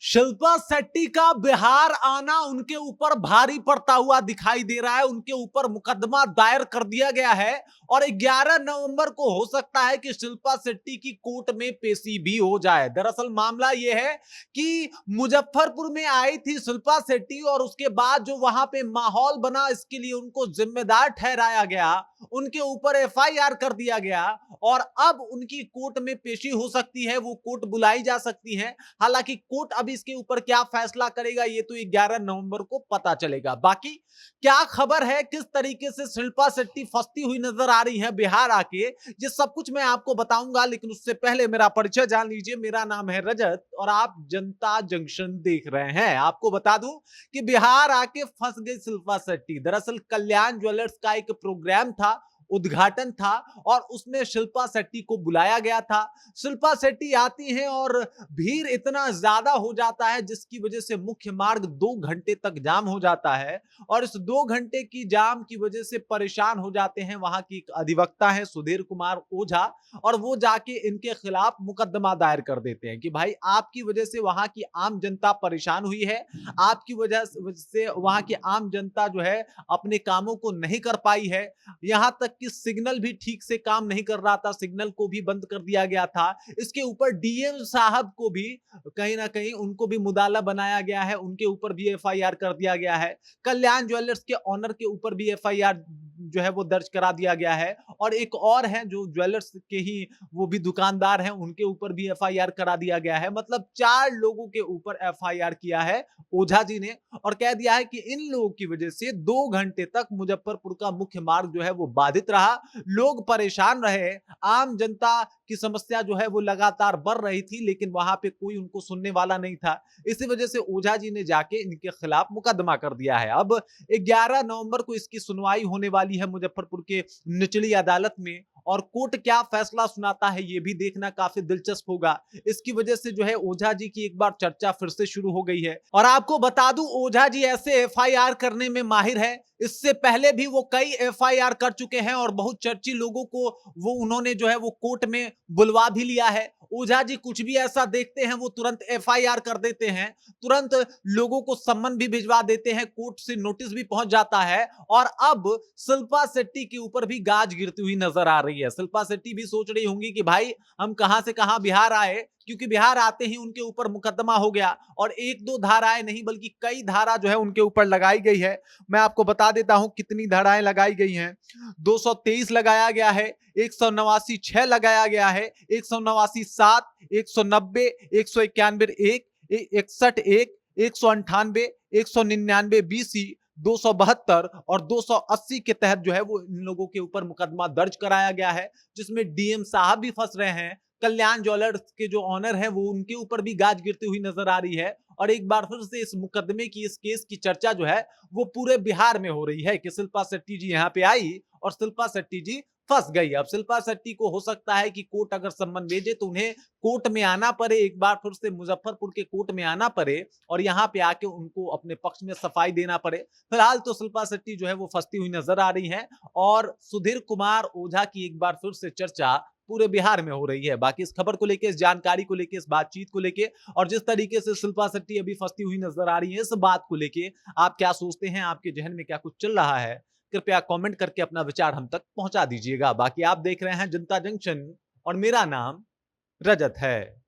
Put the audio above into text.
शिल्पा शेट्टी का बिहार आना उनके ऊपर भारी पड़ता हुआ दिखाई दे रहा है। उनके ऊपर मुकदमा दायर कर दिया गया है और 11 नवंबर को हो सकता है कि शिल्पा शेट्टी की कोर्ट में पेशी भी हो जाए। दरअसल मामला यह है कि मुजफ्फरपुर में आई थी शिल्पा शेट्टी और उसके बाद जो वहां पे माहौल बना, इसके लिए उनको जिम्मेदार ठहराया गया, उनके ऊपर एफआईआर कर दिया गया और अब उनकी कोर्ट में पेशी हो सकती है, वो कोर्ट बुलाई जा सकती है। हालांकि कोर्ट अब इसके ऊपर क्या फैसला करेगा ये तो 11 नवंबर को पता चलेगा। बाकी क्या खबर है, किस तरीके से शिल्पा शेट्टी फंसती हुई नजर आ रही है बिहार आके, ये सब कुछ मैं आपको बताऊंगा। लेकिन उससे पहले मेरा परिचय जान लीजिए। मेरा नाम है रजत और आप जनता जंक्शन देख रहे हैं। आपको बता दूं कि बिहार आके फंस गई शिल्पा शेट्टी। दरअसल कल्याण ज्वेलर्स का एक प्रोग्राम था, उद्घाटन था और उसमें शिल्पा शेट्टी को बुलाया गया था। शिल्पा शेट्टी आती हैं और भीड़ इतना ज्यादा हो जाता है जिसकी वजह से मुख्य मार्ग 2 घंटे तक जाम हो जाता है और इस 2 घंटे की जाम की वजह से परेशान हो जाते हैं वहां की एक अधिवक्ता है सुधीर कुमार ओझा और वो जाके इनके खिलाफ मुकदमा दायर कर देते हैं कि भाई आपकी वजह से वहां की आम जनता परेशान हुई है, आपकी वजह से वहां की आम जनता जो है अपने कामों को नहीं कर पाई है। यहां तक कि सिग्नल भी ठीक से काम नहीं कर रहा था, सिग्नल को भी बंद कर दिया गया था। इसके ऊपर डीएम साहब को भी कहीं ना कहीं उनको भी मुदाला बनाया गया है, उनके ऊपर भी एफआईआर कर दिया गया है। कल्याण ज्वेलर्स के ऑनर के ऊपर भी एफआईआर जो है वो दर्ज करा दिया गया है और एक और है जो ज्वेलर्स के ही वो भी दुकानदार हैं, उनके ऊपर भी एफआईआर करा दिया गया है। मतलब 4 लोगों के ऊपर एफआईआर किया है ओझा जी ने और कह दिया है कि इन लोगों की वजह से 2 घंटे तक मुजफ्फरपुर का मुख्य मार्ग जो है वो बाधित रहा, लोग परेशान रहे, आम जनता की समस्या जो है वो लगातार बढ़ रही थी, लेकिन वहां पे कोई उनको सुनने वाला नहीं था। इसी वजह से ओझा जी ने जाके इनके खिलाफ मुकदमा कर दिया है। अब 11 नवंबर को इसकी सुनवाई होने वाली है मुजफ्फरपुर के निचली अदालत में और कोर्ट क्या फैसला सुनाता है ये भी देखना काफी दिलचस्प होगा। इसकी वजह से जो है ओझा जी की एक बार चर्चा फिर से शुरू हो गई है और आपको बता दूं ओझा जी ऐसे एफआईआर करने में माहिर है। इससे पहले भी वो कई एफआईआर कर चुके हैं और बहुत चर्चित लोगों को वो उन्होंने जो है वो कोर्ट में बुलवा भी लिया है। ओझा जी कुछ भी ऐसा देखते हैं वो तुरंत एफआईआर कर देते हैं, तुरंत लोगों को सम्मन भी भिजवा देते हैं, कोर्ट से नोटिस भी पहुंच जाता है और अब शिल्पा शेट्टी के ऊपर भी गाज गिरती हुई नजर आ रही है। शिल्पा शेट्टी भी सोच रही होंगी कि भाई हम कहां से कहां बिहार आए, क्योंकि बिहार आते ही उनके ऊपर मुकदमा हो गया और 1-2 धाराएं नहीं बल्कि कई धारा जो है उनके ऊपर लगाई गई है। मैं आपको बता देता हूं कितनी धाराएं लगाई गई हैं। 223 लगाया गया है, 189 6 लगाया गया है, 189 7, 190, 191 1, 61 1, 198, 199 बीसी, 272 और 280 के तहत जो है वो इन लोगों के ऊपर मुकदमा दर्ज कराया गया है, जिसमें डीएम साहब भी फंस रहे हैं। कल्याण ज्वेलर्स के जो ऑनर हैं वो उनके ऊपर भी गाज गिरती हुई नजर आ रही है और एक बार फिर से इस मुकदमे की, इस केस की चर्चा जो है वो पूरे बिहार में हो रही है कि शिल्पा शेट्टी जी यहाँ पे आई और शिल्पा शेट्टी जी फंस गई। अब शिल्पा शेट्टी को हो सकता है कि कोर्ट अगर सम्मन भेजे तो उन्हें कोर्ट में आना पड़े, एक बार फिर से मुजफ्फरपुर के कोर्ट में आना पड़े और यहाँ पे आके उनको अपने पक्ष में सफाई देना पड़े। फिलहाल तो शिल्पा शेट्टी जो है वो फंसती हुई नजर आ रही है और सुधीर कुमार ओझा की एक बार फिर से चर्चा पूरे बिहार में हो रही है। बाकी इस खबर को लेके, इस जानकारी को लेके, इस बातचीत को लेके और जिस तरीके से शिल्पा शेट्टी अभी फंसती हुई नजर आ रही है, इस बात को लेके आप क्या सोचते हैं, आपके जहन में क्या कुछ चल रहा है, कृपया कमेंट करके अपना विचार हम तक पहुंचा दीजिएगा। बाकी आप देख रहे हैं जनता जंक्शन और मेरा नाम रजत है।